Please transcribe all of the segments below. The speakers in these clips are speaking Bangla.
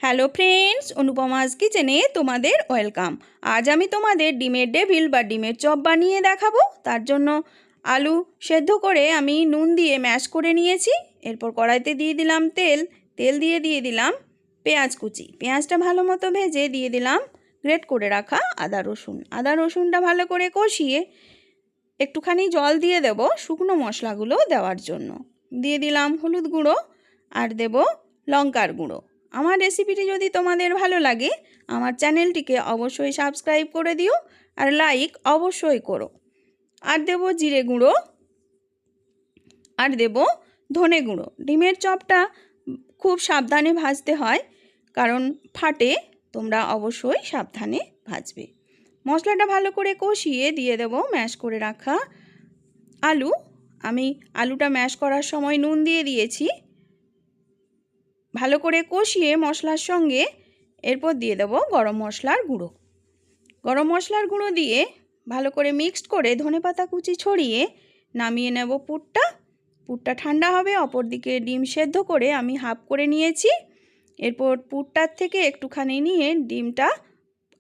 হ্যালো ফ্রেন্ডস, অনুপমাস কিচেনে তোমাদের ওয়েলকাম। আজ আমি তোমাদের ডিমের ডেভিল বা ডিমের চপ বানিয়ে দেখাবো। তার জন্য আলু সেদ্ধ করে আমি নুন দিয়ে ম্যাশ করে নিয়েছি। এরপর কড়াইতে দিয়ে দিলাম তেল দিয়ে দিলাম পেঁয়াজ কুচি। পেঁয়াজটা ভালো মতো ভেজে দিয়ে দিলাম গ্রেট করে রাখা আদা রসুনটা ভালো করে কষিয়ে একটুখানি জল দিয়ে দেব শুকনো মশলাগুলো দেওয়ার জন্য। দিয়ে দিলাম হলুদ গুঁড়ো আর দেব লঙ্কার গুঁড়ো। আমার রেসিপিটি যদি তোমাদের ভালো লাগে আমার চ্যানেলটিকে অবশ্যই সাবস্ক্রাইব করে দিও আর লাইক অবশ্যই করো। আর দেব জিরে গুঁড়ো আর দেব ধনে গুঁড়ো। ডিমের চপটা খুব সাবধানে ভাজতে হয়, কারণ ফাটে। তোমরা অবশ্যই সাবধানে ভাজবে। মশলাটা ভালো করে কষিয়ে দিয়ে দেব ম্যাশ করে রাখা আলু। আমি আলুটা ম্যাশ করার সময় নুন দিয়ে দিয়েছি। ভালো করে কষিয়ে মশলার সঙ্গে এরপর দিয়ে দেব গরম মশলার গুঁড়ো দিয়ে ভালো করে মিক্সড করে ধনেপাতা কুচি ছড়িয়ে নামিয়ে নেব পুরটা ঠান্ডা হবে। অপর দিকে ডিম সেদ্ধ করে আমি হাফ করে নিয়েছি। এরপর পুরটার থেকে একটুখানি নিয়ে ডিমটা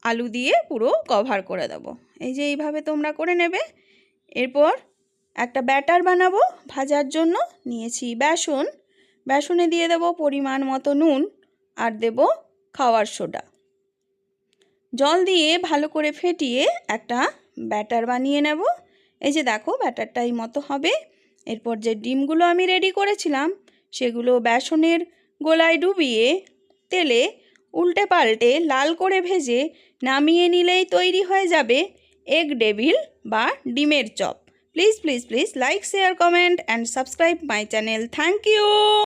আলু দিয়ে পুরো কভার করে দেব। এই যে এইভাবে তোমরা করে নেবে। এরপর একটা ব্যাটার বানাবো। ভাজার জন্য নিয়েছি বেসনে দিয়ে দেব পরিমাণ মতো নুন আর দেব খাওয়ার সোডা। জল দিয়ে ভালো করে ফেটিয়ে একটা ব্যাটার বানিয়ে নেব। এই যে দেখো ব্যাটারটা এই মতো হবে। এরপর যে ডিমগুলো আমি রেডি করেছিলাম সেগুলো বেসনের গোলায় ডুবিয়ে তেলে উল্টে পাল্টে লাল করে ভেজে নামিয়ে নিলেই তৈরি হয়ে যাবে এগ ডেভিল বা ডিমের chop. Please like, share, comment and subscribe my channel. Thank you.